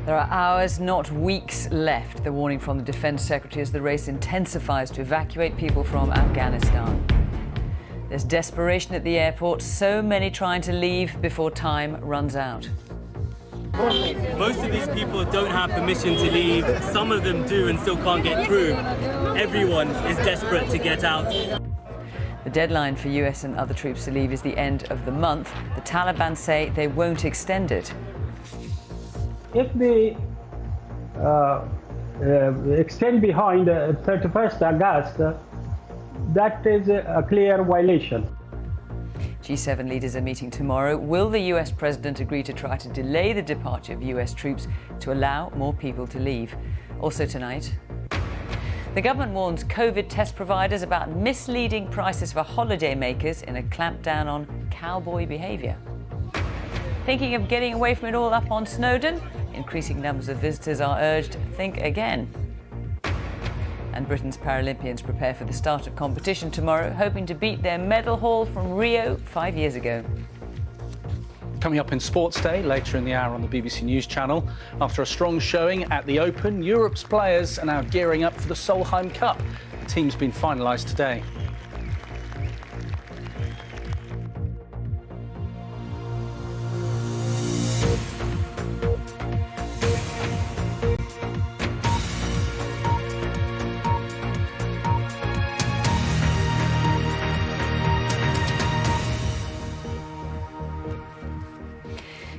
There are hours, not weeks left. The warning from the Defence Secretary as the race intensifies to evacuate people from Afghanistan. There's desperation at the airport, so many trying to leave before time runs out. Most of these people don't have permission to leave. Some of them do and still can't get through. Everyone is desperate to get out. The deadline for US and other troops to leave is the end of the month. The Taliban say they won't extend it. If they extend behind 31st August, that is a clear violation. G7 leaders are meeting tomorrow. Will the US president agree to try to delay the departure of US troops to allow more people to leave? Also tonight, the government warns COVID test providers about misleading prices for holidaymakers in a clampdown on cowboy behaviour. Thinking of getting away from it all up on Snowdon? Increasing numbers of visitors are urged to think again. And Britain's Paralympians prepare for the start of competition tomorrow, hoping to beat their medal haul from Rio 5 years ago. Coming up in Sports Day, later in the hour on the BBC News channel. After a strong showing at the Open, Europe's players are now gearing up for the Solheim Cup. The team's been finalised today.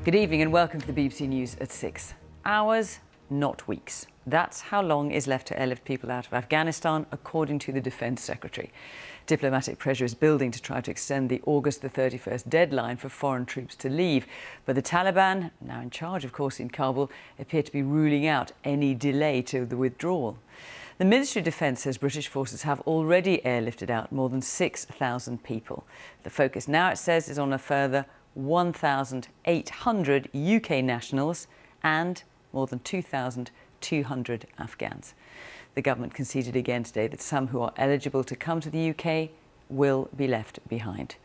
Good evening and welcome to the BBC News at 6. Hours, not weeks. That's how long is left to airlift people out of Afghanistan, according to the Defence Secretary. Diplomatic pressure is building to try to extend the August the 31st deadline for foreign troops to leave. But the Taliban, now in charge, of course, in Kabul, appear to be ruling out any delay to the withdrawal. The Ministry of Defence says British forces have already airlifted out more than 6,000 people. The focus now, it says, is on a further 1,800 UK nationals and more than 2,200 Afghans. The government conceded again today that some who are eligible to come to the UK will be left behind.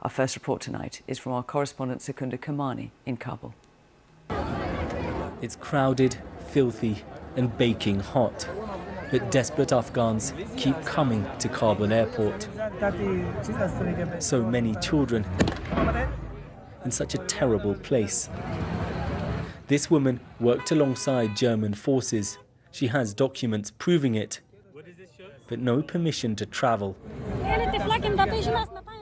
Our first report tonight is from our correspondent Secunda Kamani in Kabul. It's crowded, filthy and baking hot. But desperate Afghans keep coming to Kabul airport. So many children in such a terrible place. This woman worked alongside German forces. She has documents proving it, but no permission to travel.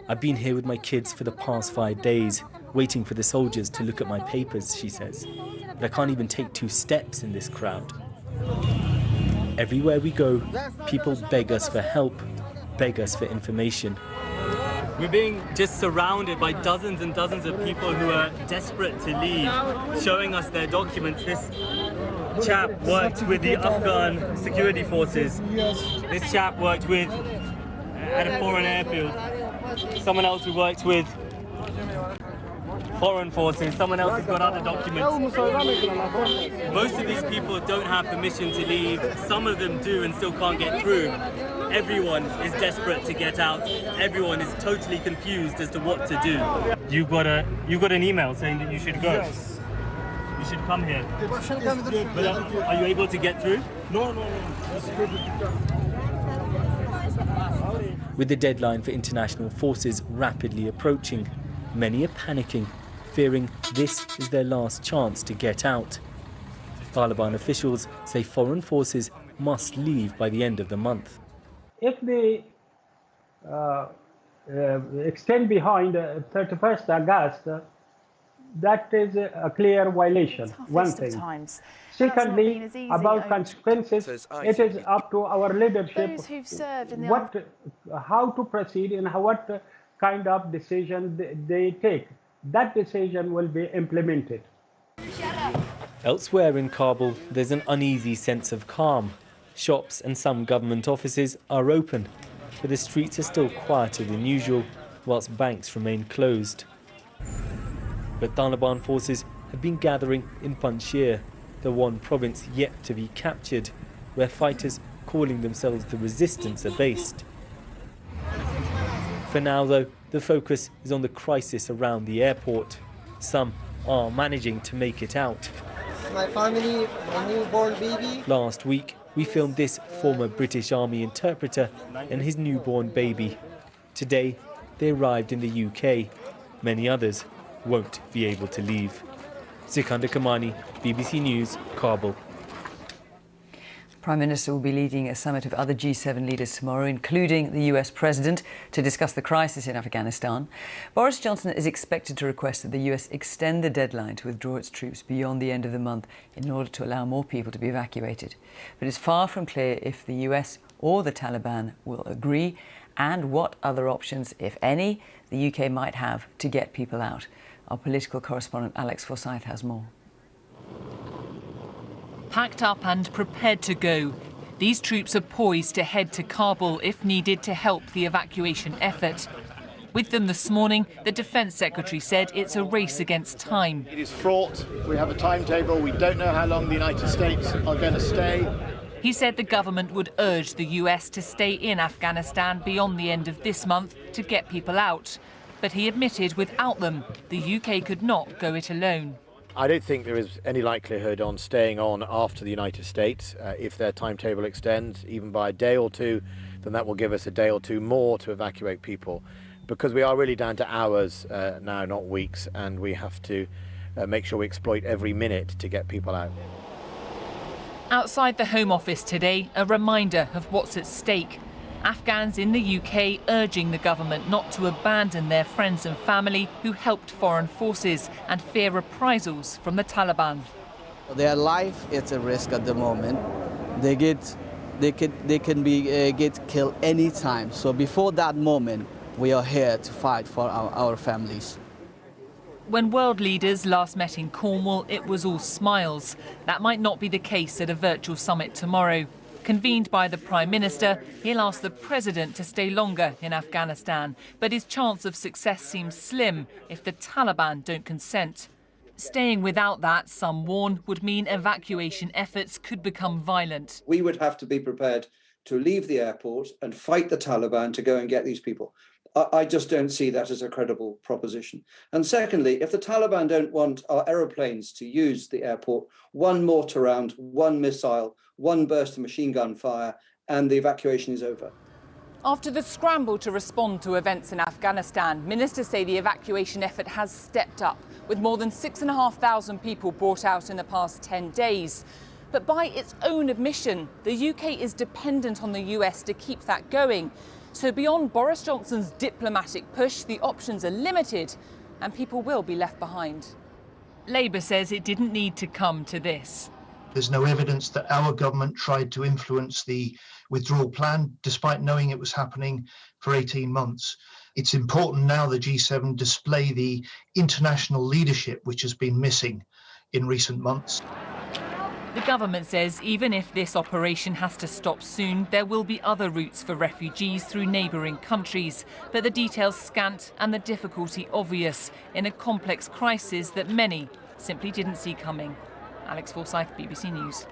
I've been here with my kids for the past 5 days, waiting for the soldiers to look at my papers, she says. But I can't even take 2 steps in this crowd. Everywhere we go, people beg us for help, beg us for information. We're being just surrounded by dozens and dozens of people who are desperate to leave, showing us their documents. This chap worked with the Afghan security forces. This chap worked with at a foreign airfield. Someone else who worked with foreign forces. Someone else has got other documents. Most of these people don't have permission to leave. Some of them do and still can't get through. Everyone is desperate to get out. Everyone is totally confused as to what to do. You got an email saying that you should go. Yes. You should come here. But are you able to get through? No. It's With the deadline for international forces rapidly approaching, many are panicking, fearing this is their last chance to get out. Taliban officials say foreign forces must leave by the end of the month. If they extend behind 31st August, that is a clear violation, one thing. Secondly, about consequences, it is up to our leadership how to proceed and what kind of decision they take. That decision will be implemented. Elsewhere in Kabul, there's an uneasy sense of calm. Shops and some government offices are open, but the streets are still quieter than usual, whilst banks remain closed. But Taliban forces have been gathering in Panjshir, the one province yet to be captured, where fighters calling themselves the Resistance are based. For now, though, the focus is on the crisis around the airport. Some are managing to make it out. my family, my newborn baby. Last week, we filmed this former British Army interpreter and his newborn baby. Today, they arrived in the UK. Many others won't be able to leave. Sikandar Kamani, BBC News, Kabul. The Prime Minister will be leading a summit of other G7 leaders tomorrow, including the US President, to discuss the crisis in Afghanistan. Boris Johnson is expected to request that the US extend the deadline to withdraw its troops beyond the end of the month in order to allow more people to be evacuated. But it's far from clear if the US or the Taliban will agree and what other options, if any, the UK might have to get people out. Our political correspondent Alex Forsyth has more. Packed up and prepared to go, these troops are poised to head to Kabul if needed to help the evacuation effort. With them this morning, the Defence Secretary said it's a race against time. It is fraught. We have a timetable. We don't know how long the United States are going to stay. He said the government would urge the US to stay in Afghanistan beyond the end of this month to get people out. But he admitted without them, the UK could not go it alone. I don't think there is any likelihood on staying on after the United States. If their timetable extends even by a day or two, then that will give us a day or two more to evacuate people. Because we are really down to hours now, not weeks, and we have to make sure we exploit every minute to get people out. Outside the Home Office today, a reminder of what's at stake. Afghans in the UK urging the government not to abandon their friends and family who helped foreign forces and fear reprisals from the Taliban. Their life is a risk at the moment. They can get killed anytime. So before that moment, we are here to fight for our families. When world leaders last met in Cornwall, it was all smiles. That might not be the case at a virtual summit tomorrow. Convened by the Prime Minister, he'll ask the President to stay longer in Afghanistan, but his chance of success seems slim if the Taliban don't consent. Staying without that, some warn, would mean evacuation efforts could become violent. We would have to be prepared to leave the airport and fight the Taliban to go and get these people. I just don't see that as a credible proposition. And secondly, if the Taliban don't want our aeroplanes to use the airport, one mortar round, one missile, one burst of machine gun fire, and the evacuation is over. After the scramble to respond to events in Afghanistan, ministers say the evacuation effort has stepped up, with more than 6,500 people brought out in the past 10 days. But by its own admission, the UK is dependent on the US to keep that going. So beyond Boris Johnson's diplomatic push, the options are limited and people will be left behind. Labour says it didn't need to come to this. There's no evidence that our government tried to influence the withdrawal plan, despite knowing it was happening for 18 months. It's important now the G7 display the international leadership which has been missing in recent months. The government says even if this operation has to stop soon, there will be other routes for refugees through neighbouring countries. But the details scant and the difficulty obvious in a complex crisis that many simply didn't see coming. Alex Forsyth, BBC News.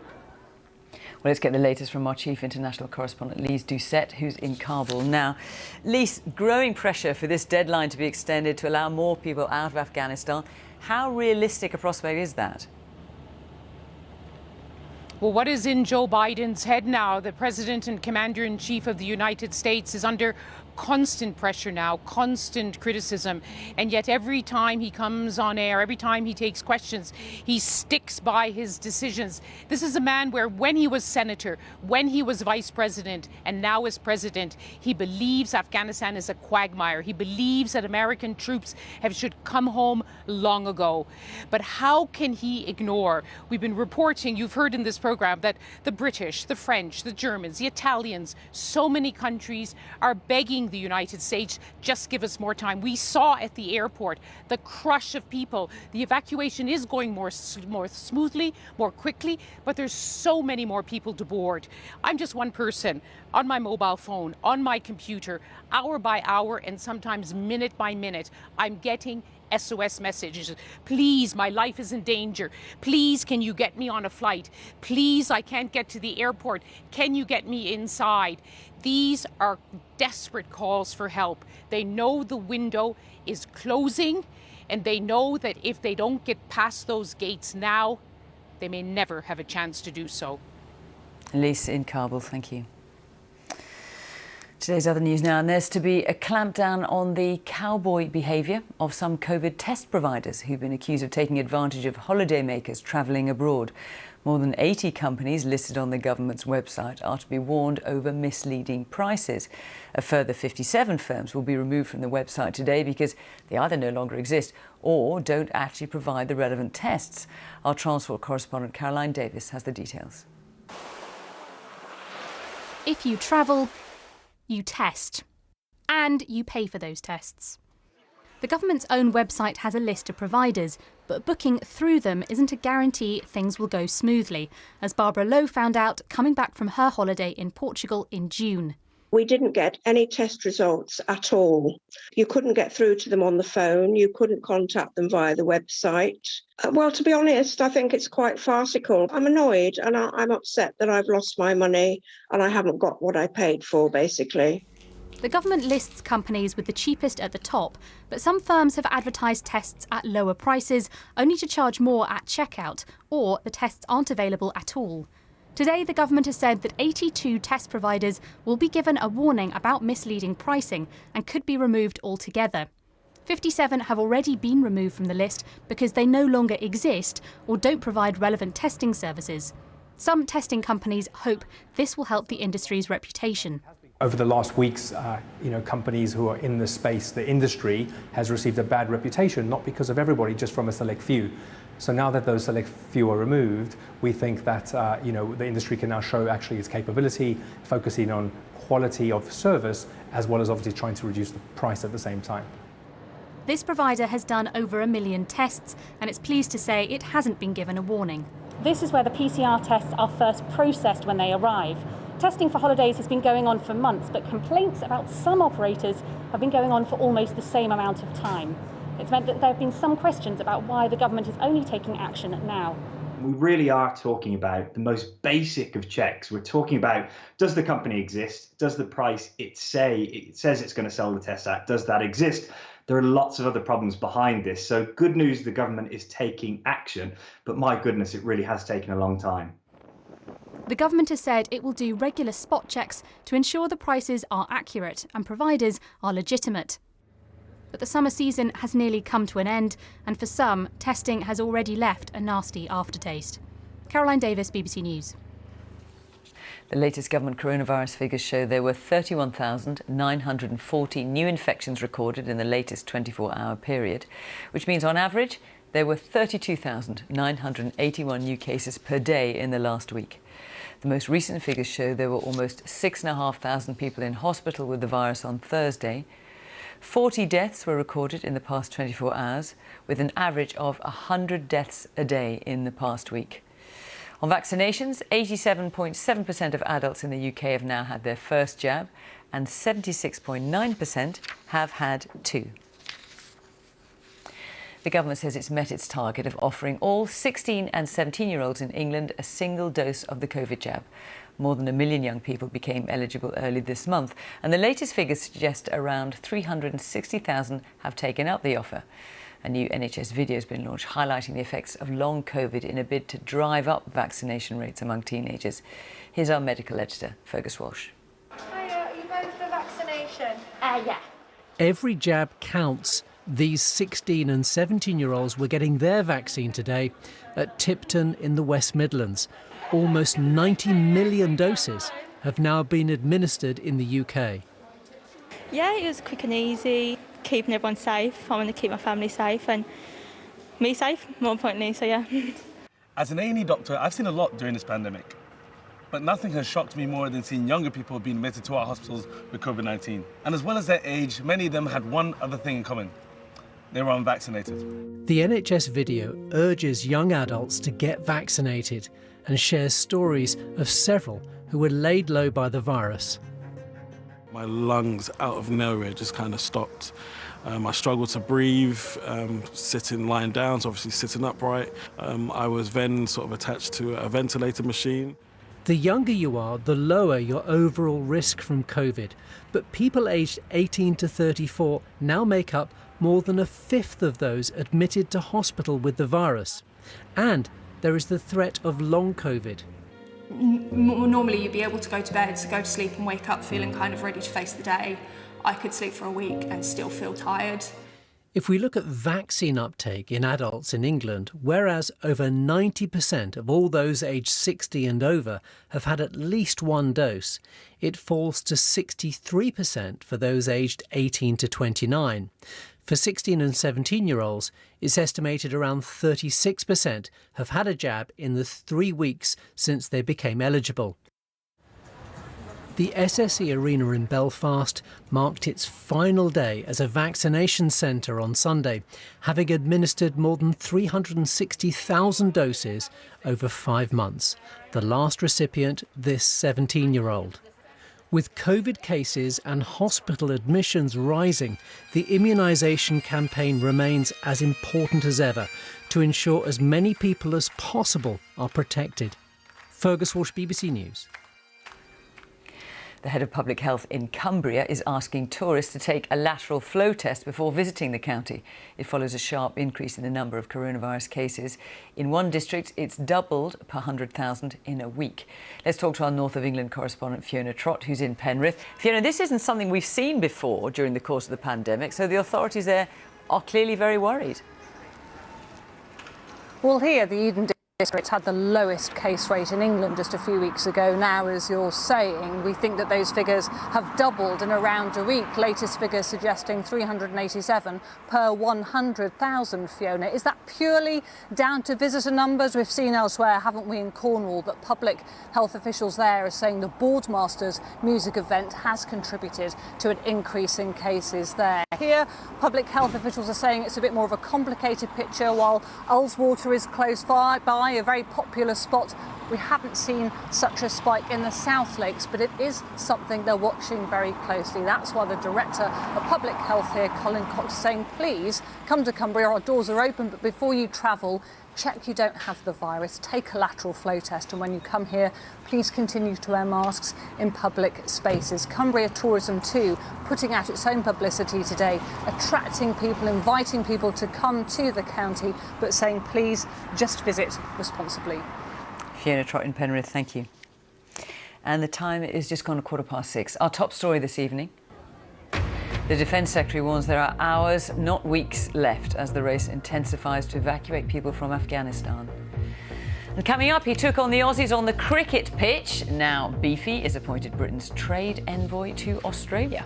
Well, let's get the latest from our chief international correspondent, Lise Doucette, who's in Kabul now. Lise, growing pressure for this deadline to be extended to allow more people out of Afghanistan. How realistic a prospect is that? Well, what is in Joe Biden's head now? The President and Commander-in-Chief of the United States is under constant pressure now, constant criticism. And yet every time he comes on air, every time he takes questions, he sticks by his decisions. This is a man where when he was senator, when he was vice president, and now as president, he believes Afghanistan is a quagmire. He believes that American troops should come home long ago. But how can he ignore? We've been reporting, you've heard in this program, that the British, the French, the Germans, the Italians, so many countries are begging the United States, just give us more time. We saw at the airport the crush of people. The evacuation is going more smoothly, more quickly, but there's so many more people to board. I'm just one person on my mobile phone, on my computer, hour by hour, and sometimes minute by minute. I'm getting SOS messages. Please, my life is in danger. Please, can you get me on a flight? Please, I can't get to the airport. Can you get me inside? These are desperate calls for help. They know the window is closing, and they know that if they don't get past those gates now, they may never have a chance to do so. Elise in Kabul, thank you. Today's other news now, and there's to be a clampdown on the cowboy behaviour of some COVID test providers who've been accused of taking advantage of holidaymakers travelling abroad. More than 80 companies listed on the government's website are to be warned over misleading prices. A further 57 firms will be removed from the website today because they either no longer exist or don't actually provide the relevant tests. Our transport correspondent Caroline Davis has the details. If you travel, you test, and you pay for those tests. The government's own website has a list of providers, but booking through them isn't a guarantee things will go smoothly, as Barbara Lowe found out coming back from her holiday in Portugal in June. We didn't get any test results at all. You couldn't get through to them on the phone. You couldn't contact them via the website. Well, to be honest, I think it's quite farcical. I'm annoyed and I'm upset that I've lost my money and I haven't got what I paid for, basically. The government lists companies with the cheapest at the top, but some firms have advertised tests at lower prices, only to charge more at checkout, or the tests aren't available at all. Today, the government has said that 82 test providers will be given a warning about misleading pricing and could be removed altogether. 57 have already been removed from the list because they no longer exist or don't provide relevant testing services. Some testing companies hope this will help the industry's reputation. Over the last weeks, companies who are in the space, the industry has received a bad reputation, not because of everybody, just from a select few. So now that those select few are removed, we think that the industry can now show actually its capability, focusing on quality of service, as well as obviously trying to reduce the price at the same time. This provider has done over 1 million tests, and it's pleased to say it hasn't been given a warning. This is where the PCR tests are first processed when they arrive. Testing for holidays has been going on for months, but complaints about some operators have been going on for almost the same amount of time. It's meant that there have been some questions about why the government is only taking action now. We really are talking about the most basic of checks. We're talking about, does the company exist? Does the price it says it's going to sell the test at, does that exist? There are lots of other problems behind this. So good news, the government is taking action, but my goodness, it really has taken a long time. The government has said it will do regular spot checks to ensure the prices are accurate and providers are legitimate. But the summer season has nearly come to an end, and for some, testing has already left a nasty aftertaste. Caroline Davis, BBC News. The latest government coronavirus figures show there were 31,940 new infections recorded in the latest 24-hour period, which means on average there were 32,981 new cases per day in the last week. The most recent figures show there were almost 6,500 people in hospital with the virus on Thursday. 40 deaths were recorded in the past 24 hours, with an average of 100 deaths a day in the past week. On vaccinations, 87.7% of adults in the UK have now had their first jab, and 76.9% have had 2. The government says it's met its target of offering all 16 and 17-year-olds in England a single dose of the COVID jab. More than 1 million young people became eligible early this month, and the latest figures suggest around 360,000 have taken up the offer. A new NHS video has been launched highlighting the effects of long COVID in a bid to drive up vaccination rates among teenagers. Here's our medical editor, Fergus Walsh. Hiya, are you going for the vaccination? Yeah. Every jab counts. These 16 and 17-year-olds were getting their vaccine today at Tipton in the West Midlands. Almost 90 million doses have now been administered in the UK. Yeah, it was quick and easy, keeping everyone safe. I want to keep my family safe and me safe, more importantly, so yeah. As an A&E doctor, I've seen a lot during this pandemic. But nothing has shocked me more than seeing younger people being admitted to our hospitals with COVID-19. And as well as their age, many of them had one other thing in common. They were unvaccinated. The NHS video urges young adults to get vaccinated and shares stories of several who were laid low by the virus. My lungs out of nowhere just kind of stopped. I struggled to breathe, lying down, so obviously sitting upright. I was then sort of attached to a ventilator machine. The younger you are, the lower your overall risk from COVID. But people aged 18 to 34 now make up more than a fifth of those admitted to hospital with the virus. And there is the threat of long COVID. Normally you'd be able to go to bed, go to sleep and wake up feeling kind of ready to face the day. I could sleep for a week and still feel tired. If we look at vaccine uptake in adults in England, whereas over 90% of all those aged 60 and over have had at least one dose, it falls to 63% for those aged 18 to 29. For 16 and 17-year-olds, it's estimated around 36% have had a jab in the 3 weeks since they became eligible. The SSE Arena in Belfast marked its final day as a vaccination centre on Sunday, having administered more than 360,000 doses over 5 months. The last recipient, this 17-year-old. With COVID cases and hospital admissions rising, the immunisation campaign remains as important as ever to ensure as many people as possible are protected. Fergus Walsh, BBC News. The head of public health in Cumbria is asking tourists to take a lateral flow test before visiting the county. It follows a sharp increase in the number of coronavirus cases. In one district, it's doubled per 100,000 in a week. Let's talk to our North of England correspondent Fiona Trott, who's in Penrith. Fiona, this isn't something we've seen before during the course of the pandemic, so the authorities there are clearly very worried. Well, here, the Eden District had the lowest case rate in England just a few weeks ago. Now, as you're saying, we think that those figures have doubled in around a week. Latest figures suggesting 387 per 100,000, Fiona. Is that purely down to visitor numbers? We've seen elsewhere, haven't we, in Cornwall, that public health officials there are saying the Boardmasters music event has contributed to an increase in cases there. Here, public health officials are saying it's a bit more of a complicated picture. While Ullswater is close by, a very popular spot, we haven't seen such a spike in the South Lakes, but it is something they're watching very closely. That's why the Director of Public Health here, Colin Cox, is saying, please come to Cumbria, our doors are open, but before you travel, check you don't have the virus, take a lateral flow test, and when you come here, please continue to wear masks in public spaces. Cumbria Tourism too, putting out its own publicity today, attracting people, inviting people to come to the county, but saying please just visit responsibly. Fiona Trott in Penrith, thank you. And the time is just gone 6:15. Our top story this evening. The Defence Secretary warns there are hours, not weeks, left as the race intensifies to evacuate people from Afghanistan. And coming up, he took on the Aussies on the cricket pitch. Now Beefy is appointed Britain's trade envoy to Australia.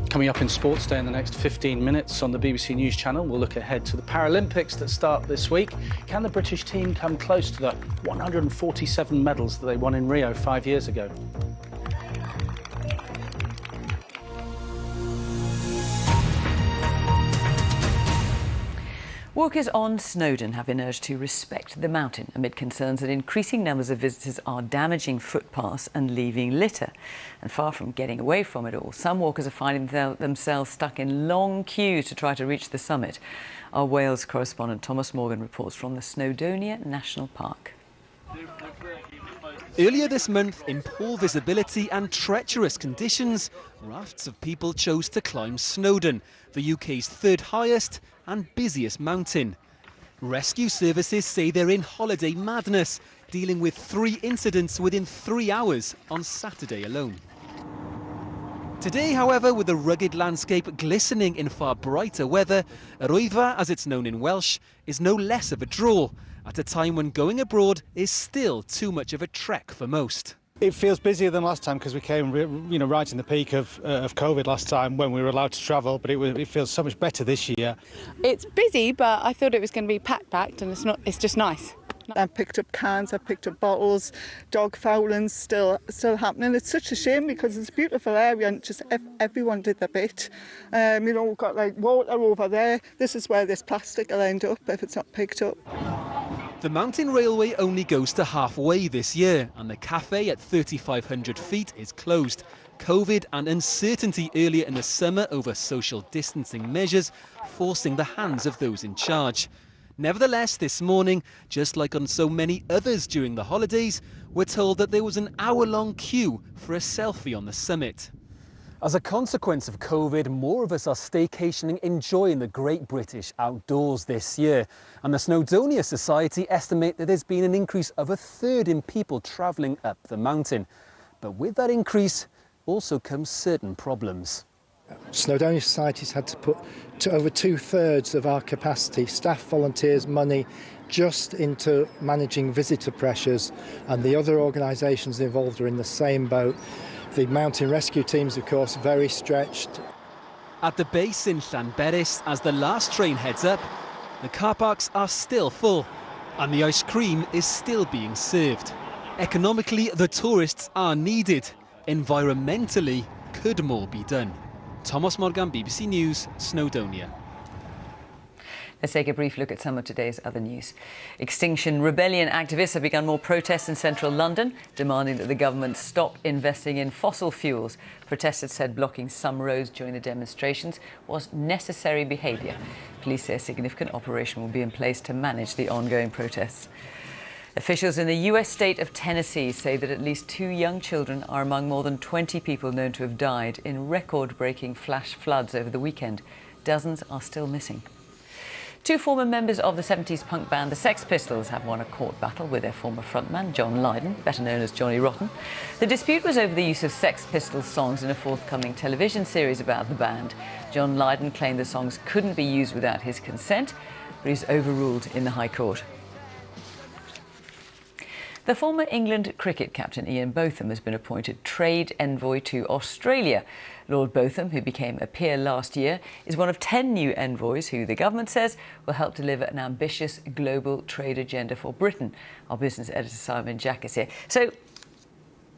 Coming up in Sports Day in the next 15 minutes on the BBC News channel, we'll look ahead to the Paralympics that start this week. Can the British team come close to the 147 medals that they won in Rio 5 years ago? Workers on Snowdon have been urged to respect the mountain amid concerns that increasing numbers of visitors are damaging footpaths and leaving litter. And far from getting away from it all, some walkers are finding themselves stuck in long queues to try to reach the summit. Our Wales correspondent Thomas Morgan reports from the Snowdonia National Park. Earlier this month, in poor visibility and treacherous conditions, rafts of people chose to climb Snowdon, the UK's third highest and busiest mountain. Rescue services say they're in holiday madness, dealing with 3 incidents within 3 hours on Saturday alone. Today, however, with the rugged landscape glistening in far brighter weather, Arwyddfa, as it's known in Welsh, is no less of a draw, at a time when going abroad is still too much of a trek for most. It feels busier than last time because we came, right in the peak of COVID last time when we were allowed to travel, but it feels so much better this year. It's busy, but I thought it was going to be packed, and it's not. It's just nice. I've picked up cans, I've picked up bottles, dog fouling's still happening. It's such a shame because it's a beautiful area and just everyone did their bit. We've got like water over there. This is where this plastic will end up if it's not picked up. The mountain railway only goes to halfway this year, and the cafe at 3,500 feet is closed. COVID and uncertainty earlier in the summer over social distancing measures forcing the hands of those in charge. Nevertheless, this morning, just like on so many others during the holidays, we're told that there was an hour-long queue for a selfie on the summit. As a consequence of COVID, more of us are staycationing, enjoying the great British outdoors this year. And the Snowdonia Society estimate that there's been an increase of 1/3 in people travelling up the mountain. But with that increase also comes certain problems. Snowdonia Society's had to put over 2/3 of our capacity, staff, volunteers, money, just into managing visitor pressures, and the other organisations involved are in the same boat. The mountain rescue teams, of course, very stretched. At the base in Llanberis, as the last train heads up, the car parks are still full and the ice cream is still being served. Economically, the tourists are needed. Environmentally, could more be done? Thomas Morgan, BBC News, Snowdonia. Let's take a brief look at some of today's other news. Extinction Rebellion activists have begun more protests in central London, demanding that the government stop investing in fossil fuels. Protesters said blocking some roads during the demonstrations was necessary behaviour. Police say a significant operation will be in place to manage the ongoing protests. Officials in the US state of Tennessee say that at least 2 young children are among more than 20 people known to have died in record-breaking flash floods over the weekend. Dozens are still missing. 2 former members of the 70s punk band the Sex Pistols have won a court battle with their former frontman, John Lydon, better known as Johnny Rotten. The dispute was over the use of Sex Pistols songs in a forthcoming television series about the band. John Lydon claimed the songs couldn't be used without his consent, but he was overruled in the High Court. The former England cricket captain Ian Botham has been appointed trade envoy to Australia. Lord Botham, who became a peer last year, is one of 10 new envoys who the government says will help deliver an ambitious global trade agenda for Britain. Our business editor Simon Jack is here. So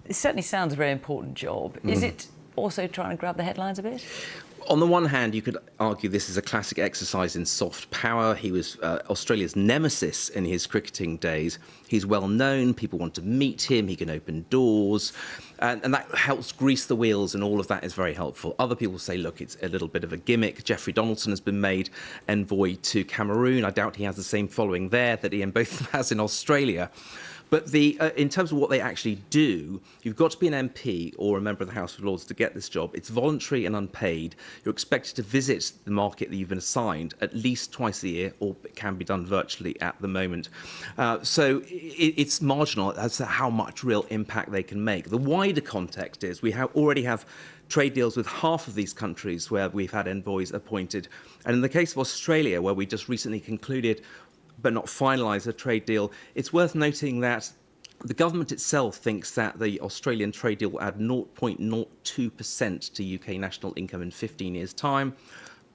it certainly sounds a very important job. Is it also trying to grab the headlines a bit? On the one hand, you could argue this is a classic exercise in soft power. He was Australia's nemesis in his cricketing days. He's well known, people want to meet him, he can open doors, and that helps grease the wheels, and all of that is very helpful. Other people say, look, it's a little bit of a gimmick. Jeffrey Donaldson has been made envoy to Cameroon. I doubt he has the same following there that Ian Botham has in Australia. But in terms of what they actually do, you've got to be an MP or a member of the House of Lords to get this job. It's voluntary and unpaid. You're expected to visit the market that you've been assigned at least twice a year, or it can be done virtually at the moment. So it's marginal as to how much real impact they can make. The wider context is we already have trade deals with half of these countries where we've had envoys appointed. And in the case of Australia, where we just recently concluded but not finalise a trade deal, it's worth noting that the government itself thinks that the Australian trade deal will add 0.02% to UK national income in 15 years' time.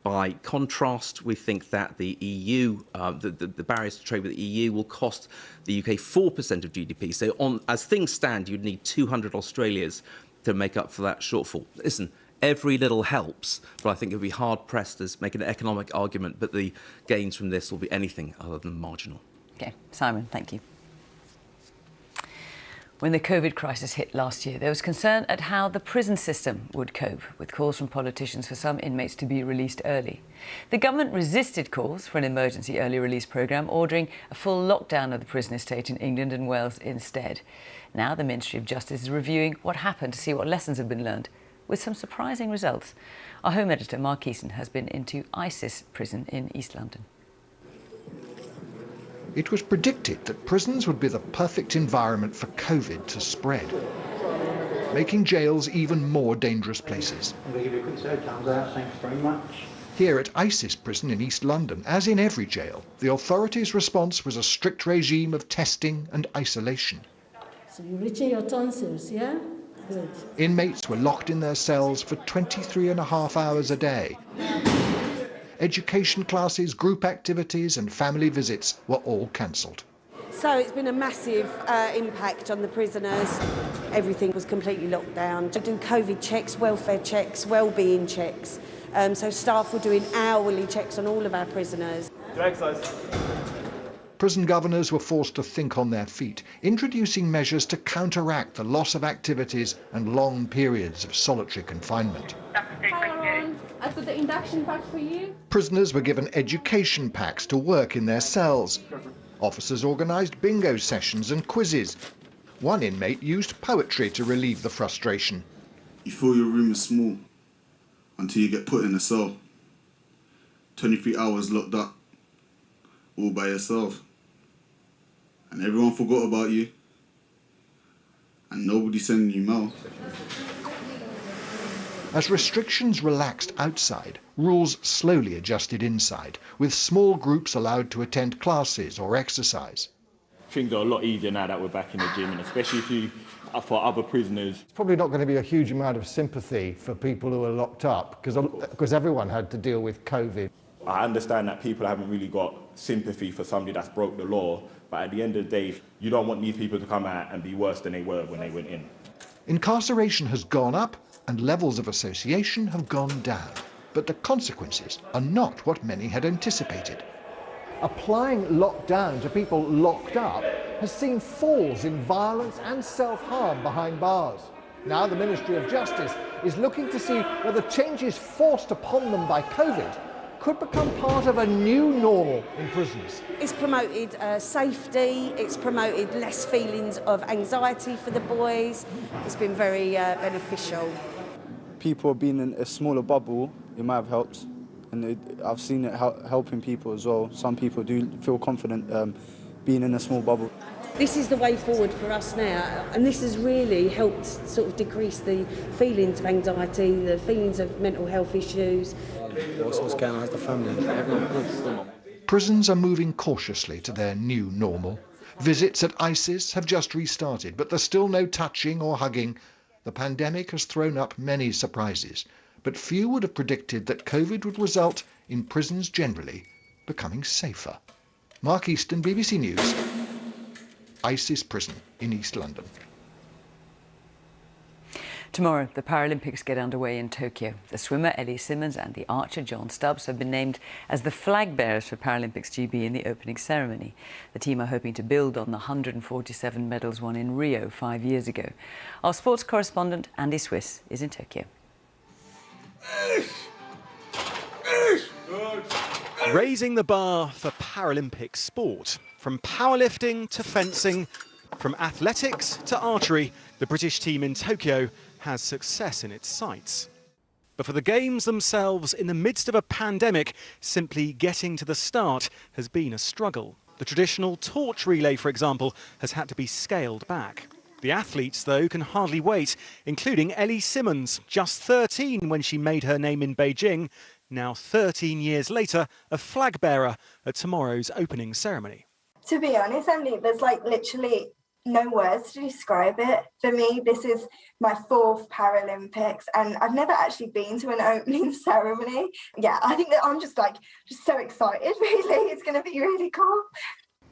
By contrast, we think that the EU, the barriers to trade with the EU will cost the UK 4% of GDP. So as things stand, you'd need 200 Australias to make up for that shortfall. Listen, every little helps, but I think it would be hard-pressed to make an economic argument, but the gains from this will be anything other than marginal. OK, Simon, thank you. When the COVID crisis hit last year, there was concern at how the prison system would cope, with calls from politicians for some inmates to be released early. The government resisted calls for an emergency early release programme, ordering a full lockdown of the prison estate in England and Wales instead. Now the Ministry of Justice is reviewing what happened to see what lessons have been learned, with some surprising results. Our home editor, Mark Easton, has been into ISIS prison in East London. It was predicted that prisons would be the perfect environment for COVID to spread, making jails even more dangerous places. Thanks very much. Here at ISIS prison in East London, as in every jail, the authorities' response was a strict regime of testing and isolation. So you're reaching your tonsils, yeah? Good. Inmates were locked in their cells for 23.5 hours a day. Education classes, group activities and family visits were all cancelled. So it's been a massive impact on the prisoners. Everything was completely locked down. To do COVID checks, welfare checks, well-being checks. So staff were doing hourly checks on all of our prisoners. Prison governors were forced to think on their feet, introducing measures to counteract the loss of activities and long periods of solitary confinement. I've got the induction pack for you. Prisoners were given education packs to work in their cells. Officers organised bingo sessions and quizzes. One inmate used poetry to relieve the frustration. You feel your room is small, until you get put in a cell. 23 hours locked up, all by yourself. And everyone forgot about you. And nobody sending you mail. As restrictions relaxed outside, rules slowly adjusted inside, with small groups allowed to attend classes or exercise. Things are a lot easier now that we're back in the gym, and especially for other prisoners. It's probably not going to be a huge amount of sympathy for people who are locked up, because everyone had to deal with COVID. I understand that people haven't really got sympathy for somebody that's broke the law, but at the end of the day, you don't want these people to come out and be worse than they were when they went in. Incarceration has gone up and levels of association have gone down, but the consequences are not what many had anticipated. Applying lockdown to people locked up has seen falls in violence and self-harm behind bars. Now the Ministry of Justice is looking to see whether changes forced upon them by COVID could become part of a new normal in prisons. It's promoted safety, it's promoted less feelings of anxiety for the boys. It's been very beneficial. People being in a smaller bubble, it might have helped. And I've seen it helping people as well. Some people do feel confident being in a small bubble. This is the way forward for us now, and this has really helped sort of decrease the feelings of anxiety, the feelings of mental health issues. What's going on with the family? Prisons are moving cautiously to their new normal. Visits at ISIS have just restarted, but there's still no touching or hugging. The pandemic has thrown up many surprises, but few would have predicted that COVID would result in prisons generally becoming safer. Mark Easton, BBC News. ISIS prison in East London. Tomorrow, the Paralympics get underway in Tokyo. The swimmer Ellie Simmonds and the archer John Stubbs have been named as the flag bearers for Paralympics GB in the opening ceremony. The team are hoping to build on the 147 medals won in Rio 5 years ago. Our sports correspondent Andy Swiss is in Tokyo. Raising the bar for Paralympic sport. From powerlifting to fencing, from athletics to archery, the British team in Tokyo has success in its sights. But for the Games themselves, in the midst of a pandemic, simply getting to the start has been a struggle. The traditional torch relay, for example, has had to be scaled back. The athletes, though, can hardly wait, including Ellie Simmonds, just 13 when she made her name in Beijing, now 13 years later, a flag bearer at tomorrow's opening ceremony. To be honest, Emily, there's literally no words to describe it. For me, this is my 4th Paralympics and I've never actually been to an opening ceremony. Yeah, I think that I'm just so excited, really. It's going to be really cool.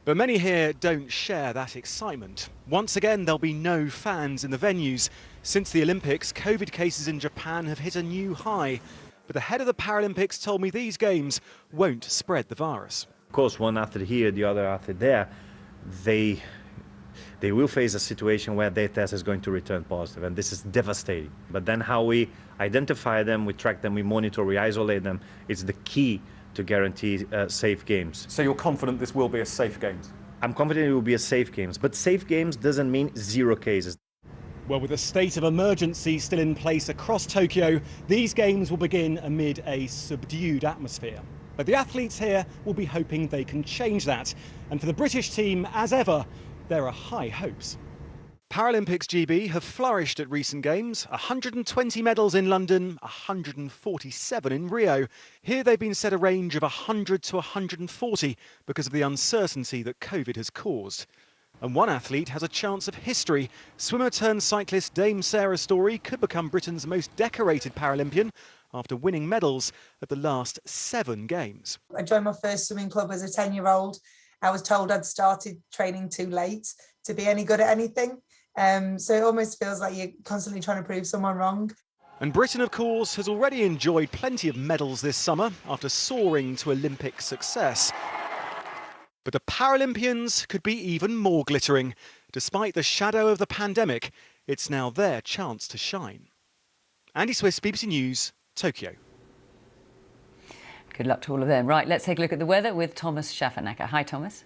But many here don't share that excitement. Once again, there'll be no fans in the venues. Since the Olympics, COVID cases in Japan have hit a new high. But the head of the Paralympics told me these games won't spread the virus. Of course, one athlete here, the other athlete there, they will face a situation where their test is going to return positive, and this is devastating. But then how we identify them, we track them, we monitor, we isolate them, it's the key to guarantee safe games. So you're confident this will be a safe games? I'm confident it will be a safe games, but safe games doesn't mean 0 cases. Well, with a state of emergency still in place across Tokyo, these games will begin amid a subdued atmosphere. But the athletes here will be hoping they can change that. And for the British team, as ever, there are high hopes. Paralympics GB have flourished at recent games. 120 medals in London, 147 in Rio. Here they've been set a range of 100 to 140 because of the uncertainty that COVID has caused. And one athlete has a chance of history. Swimmer turned cyclist Dame Sarah Storey could become Britain's most decorated Paralympian after winning medals at the last 7 games. I joined my first swimming club as a 10-year-old. I was told I'd started training too late to be any good at anything. So it almost feels like you're constantly trying to prove someone wrong. And Britain, of course, has already enjoyed plenty of medals this summer after soaring to Olympic success. But the Paralympians could be even more glittering. Despite the shadow of the pandemic, it's now their chance to shine. Andy Swiss, BBC News, Tokyo. Good luck to all of them. Right, let's take a look at the weather with Thomas Schaffernacker. Hi, Thomas.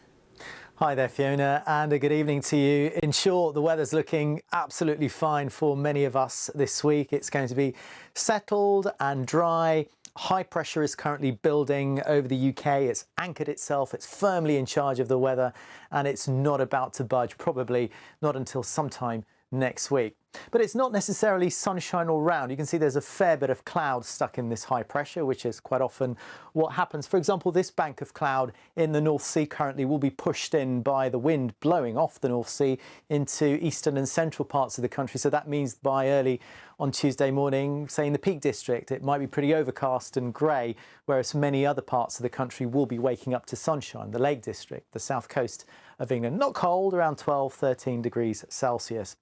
Hi there, Fiona, and a good evening to you. In short, the weather's looking absolutely fine for many of us this week. It's going to be settled and dry. High pressure is currently building over the UK. It's anchored itself. It's firmly in charge of the weather, and it's not about to budge, probably not until sometime next week. But it's not necessarily sunshine all round. You can see there's a fair bit of cloud stuck in this high pressure, which is quite often what happens. For example, this bank of cloud in the North Sea currently will be pushed in by the wind blowing off the North Sea into eastern and central parts of the country. So that means by early on Tuesday morning, say in the Peak District, it might be pretty overcast and grey, whereas many other parts of the country will be waking up to sunshine. The Lake District, the south coast of England, not cold, around 12, 13 degrees Celsius.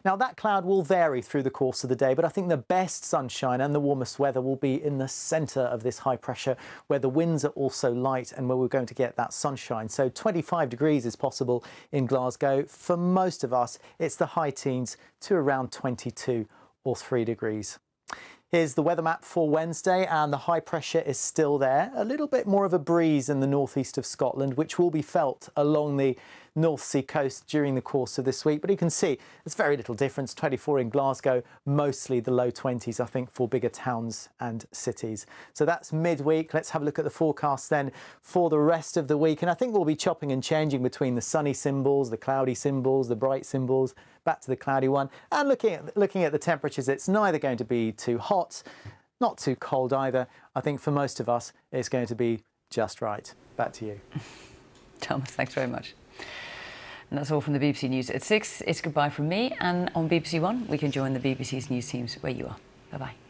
Now that cloud will vary through the course of the day, but I think the best sunshine and the warmest weather will be in the centre of this high pressure, where the winds are also light and where we're going to get that sunshine. So 25 degrees is possible in Glasgow. For most of us, it's the high teens to around 22 or 3 degrees. Here's the weather map for Wednesday, and the high pressure is still there. A little bit more of a breeze in the northeast of Scotland, which will be felt along the North Sea coast during the course of this week. But you can see there's very little difference. 24 in Glasgow, mostly the low 20s, I think, for bigger towns and cities. So that's midweek. Let's have a look at the forecast then for the rest of the week. And I think we'll be chopping and changing between the sunny symbols, the cloudy symbols, the bright symbols, back to the cloudy one. And looking at the temperatures, it's neither going to be too hot, not too cold either. I think for most of us, it's going to be just right. Back to you. Thomas, thanks very much. And that's all from the BBC News at 6. It's goodbye from me, and on BBC One, we can join the BBC's news teams where you are. Bye-bye.